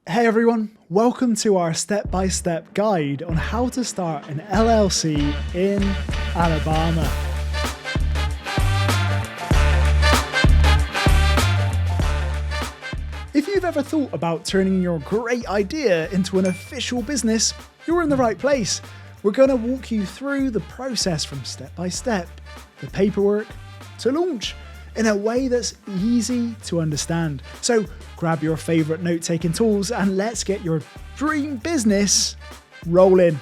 Hey everyone, welcome to our step-by-step guide on how to start an LLC in Alabama. If you've ever thought about turning your great idea into an official business, you're in the right place. We're going to walk you through the process from step by step, the paperwork to launch, in a way that's easy to understand. So grab your favorite note-taking tools and let's get your dream business rolling.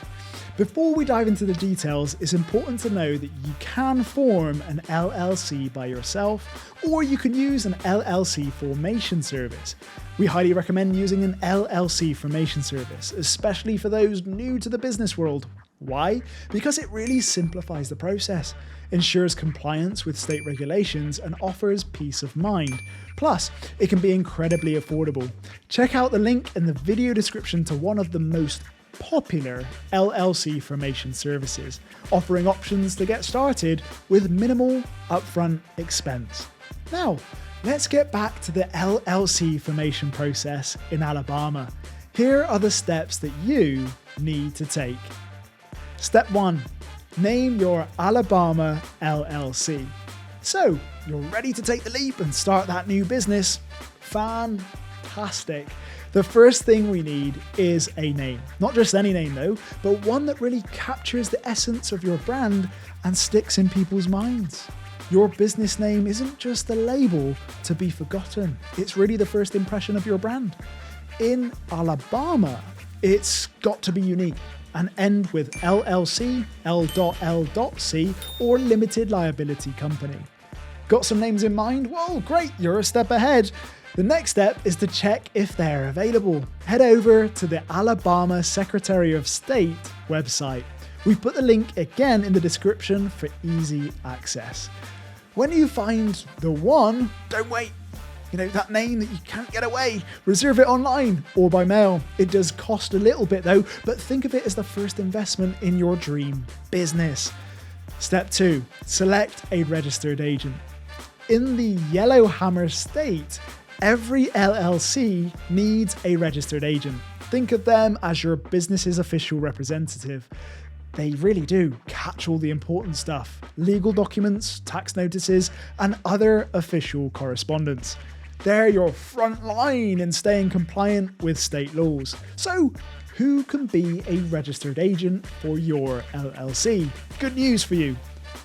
Before we dive into the details, it's important to know that you can form an LLC by yourself, or you can use an LLC formation service. We highly recommend using an LLC formation service, especially for those new to the business world. Why? Because it really simplifies the process, ensures compliance with state regulations, and offers peace of mind. Plus, it can be incredibly affordable. Check out the link in the video description to one of the most popular LLC formation services, offering options to get started with minimal upfront expense. Now, let's get back to the LLC formation process in Alabama. Here are the steps that you need to take. Step 1. Name your Alabama LLC. So, you're ready to take the leap and start that new business? Fantastic. The first thing we need is a name. Not just any name though, but one that really captures the essence of your brand and sticks in people's minds. Your business name isn't just a label to be forgotten. It's really the first impression of your brand. In Alabama, it's got to be unique and end with LLC, L.L.C, or limited liability company. Got some names in mind? Well, great, you're a step ahead. The next step is to check if they're available. Head over to the Alabama Secretary of State website. We've put the link again in the description for easy access. When you find the one, don't wait. That name that you can't get away, reserve it online or by mail. It does cost a little bit though, but think of it as the first investment in your dream business. Step 2, select a registered agent. In the Yellowhammer state, every LLC needs a registered agent. Think of them as your business's official representative. They really do catch all the important stuff: legal documents, tax notices, and other official correspondence. They're your front line in staying compliant with state laws. So, who can be a registered agent for your LLC? Good news for you.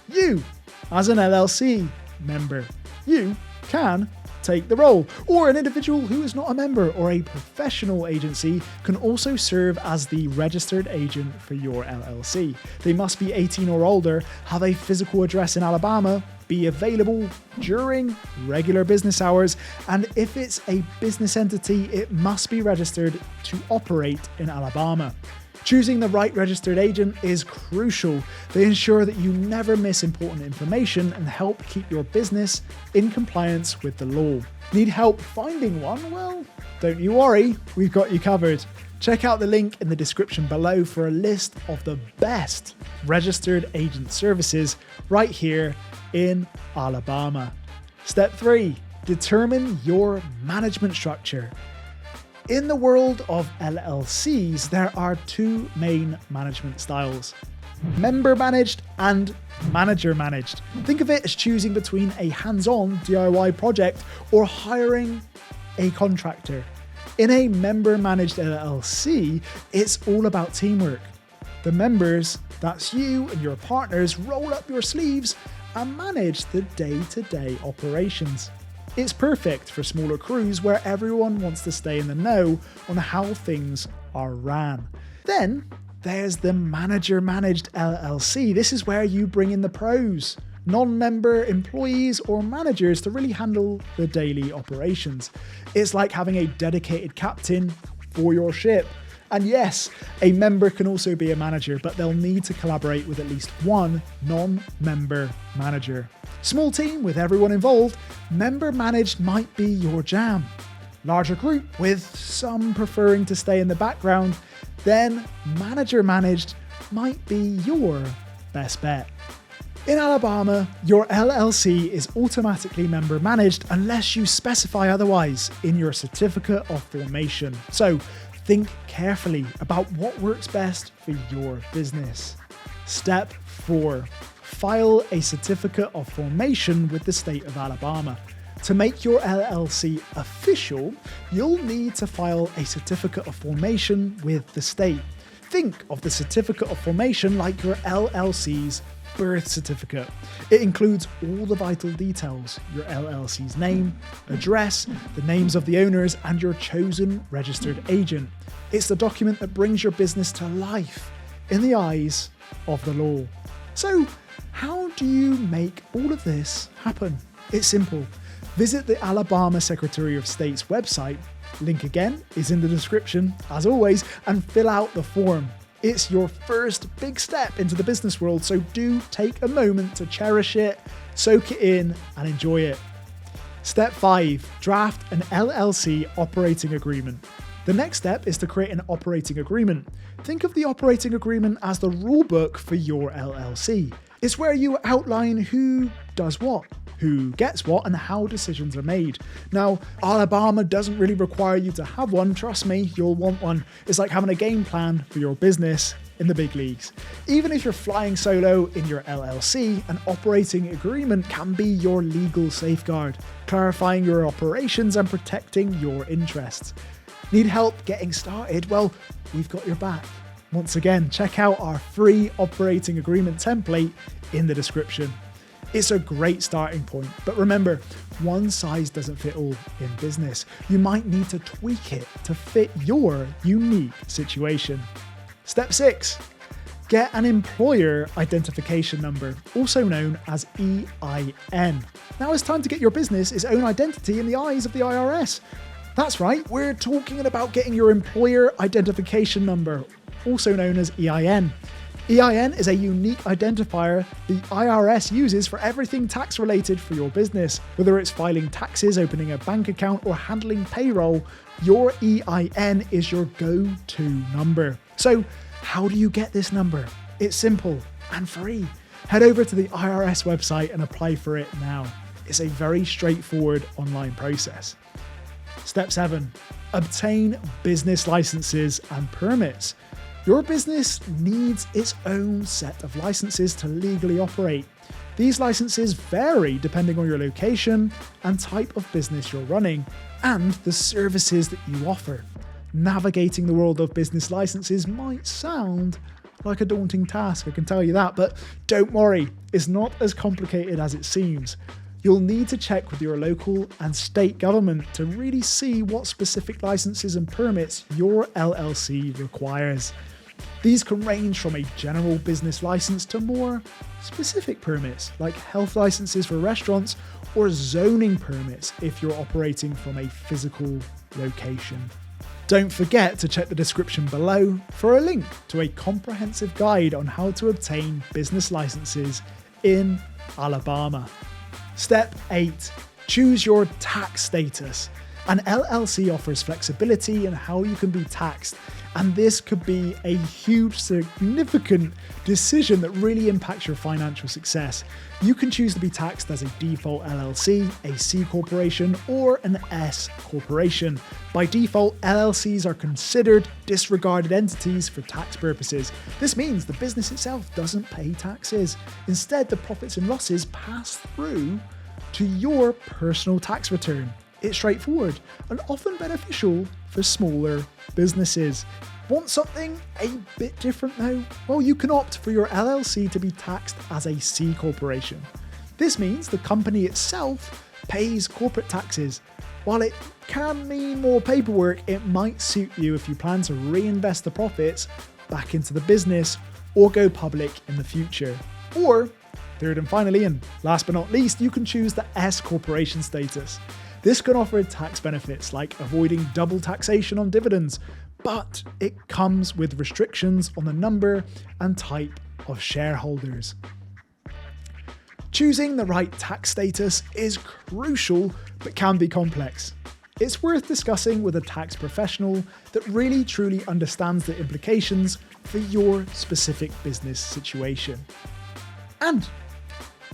You, as an LLC member, you can take the role. Or an individual who is not a member or a professional agency can also serve as the registered agent for your LLC. They must be 18 or older, have a physical address in Alabama, be available during regular business hours, and if it's a business entity, it must be registered to operate in Alabama. Choosing the right registered agent is crucial. They ensure that you never miss important information and help keep your business in compliance with the law. Need help finding one? Well, don't you worry, we've got you covered. Check out the link in the description below for a list of the best registered agent services right here in Alabama. Step 3, determine your management structure. In the world of LLCs, there are two main management styles: member managed and manager managed. Think of it as choosing between a hands-on DIY project or hiring a contractor. In a member managed LLC, it's all about teamwork. The members, that's you and your partners, roll up your sleeves and manage the day-to-day operations. It's perfect for smaller crews where everyone wants to stay in the know on how things are ran. Then there's the manager-managed LLC. This is where you bring in the pros, non-member employees or managers to really handle the daily operations. It's like having a dedicated captain for your ship. And yes, a member can also be a manager, but they'll need to collaborate with at least one non-member manager. Small team with everyone involved, member managed might be your jam. Larger group with some preferring to stay in the background, then manager managed might be your best bet. In Alabama, your LLC is automatically member managed unless you specify otherwise in your certificate of formation. So think carefully about what works best for your business. Step 4. File a certificate of formation with the state of Alabama. To make your LLC official, you'll need to file a certificate of formation with the state. Think of the certificate of formation like your LLC's birth certificate. It includes all the vital details: your LLC's name, address, the names of the owners, and your chosen registered agent. It's the document that brings your business to life in the eyes of the law. So, how do you make all of this happen? It's simple. Visit the Alabama Secretary of State's website, link again is in the description as always, and fill out the form. It's your first big step into the business world, so do take a moment to cherish it, soak it in, and enjoy it. Step 5. Draft an LLC operating agreement. The next step is to create an operating agreement. Think of the operating agreement as the rulebook for your LLC. It's where you outline who does what, who gets what, and how decisions are made. Now, Alabama doesn't really require you to have one. Trust me, you'll want one. It's like having a game plan for your business in the big leagues. Even if you're flying solo in your LLC, an operating agreement can be your legal safeguard, clarifying your operations and protecting your interests. Need help getting started? Well, we've got your back. Once again, check out our free operating agreement template in the description. It's a great starting point, but remember, one size doesn't fit all in business. You might need to tweak it to fit your unique situation. Step 6. Get an employer identification number, also known as EIN. Now it's time to get your business its own identity in the eyes of the IRS. That's right, we're talking about getting your employer identification number, also known as EIN. EIN is a unique identifier the IRS uses for everything tax related for your business. Whether it's filing taxes, opening a bank account, or handling payroll, your EIN is your go-to number. So, how do you get this number? It's simple and free. Head over to the IRS website and apply for it now. It's a very straightforward online process. Step 7. Obtain business licenses and permits. Your business needs its own set of licenses to legally operate. These licenses vary depending on your location and type of business you're running, and the services that you offer. Navigating the world of business licenses might sound like a daunting task, I can tell you that, but don't worry, it's not as complicated as it seems. You'll need to check with your local and state government to really see what specific licenses and permits your LLC requires. These can range from a general business license to more specific permits, like health licenses for restaurants or zoning permits if you're operating from a physical location. Don't forget to check the description below for a link to a comprehensive guide on how to obtain business licenses in Alabama. Step 8. Choose your tax status. An LLC offers flexibility in how you can be taxed, and this could be a huge, significant decision that really impacts your financial success. You can choose to be taxed as a default LLC, a C corporation, or an S corporation. By default, LLCs are considered disregarded entities for tax purposes. This means the business itself doesn't pay taxes. Instead, the profits and losses pass through to your personal tax return. It's straightforward and often beneficial for smaller businesses. Want something a bit different though? Well, you can opt for your LLC to be taxed as a C corporation. This means the company itself pays corporate taxes. While it can mean more paperwork, it might suit you if you plan to reinvest the profits back into the business or go public in the future. Or, third and finally, and last but not least, you can choose the S corporation status. This can offer tax benefits like avoiding double taxation on dividends, but it comes with restrictions on the number and type of shareholders. Choosing the right tax status is crucial, but can be complex. It's worth discussing with a tax professional that really truly understands the implications for your specific business situation. And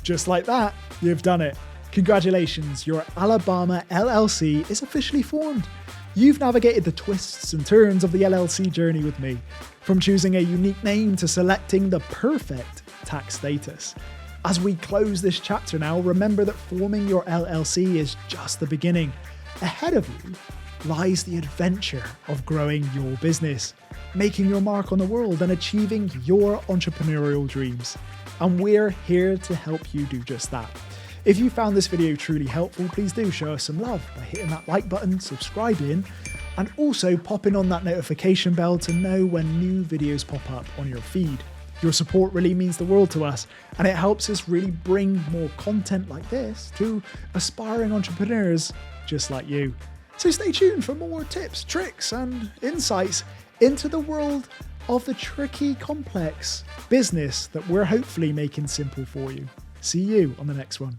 Just like that, you've done it. Congratulations, your Alabama LLC is officially formed. You've navigated the twists and turns of the LLC journey with me, from choosing a unique name to selecting the perfect tax status. As we close this chapter now, remember that forming your LLC is just the beginning. Ahead of you lies the adventure of growing your business, making your mark on the world, and achieving your entrepreneurial dreams. And we're here to help you do just that. If you found this video truly helpful, please do show us some love by hitting that like button, subscribing, and also popping on that notification bell to know when new videos pop up on your feed. Your support really means the world to us, and it helps us really bring more content like this to aspiring entrepreneurs just like you. So stay tuned for more tips, tricks, and insights into the world of the tricky, complex business that we're hopefully making simple for you. See you on the next one.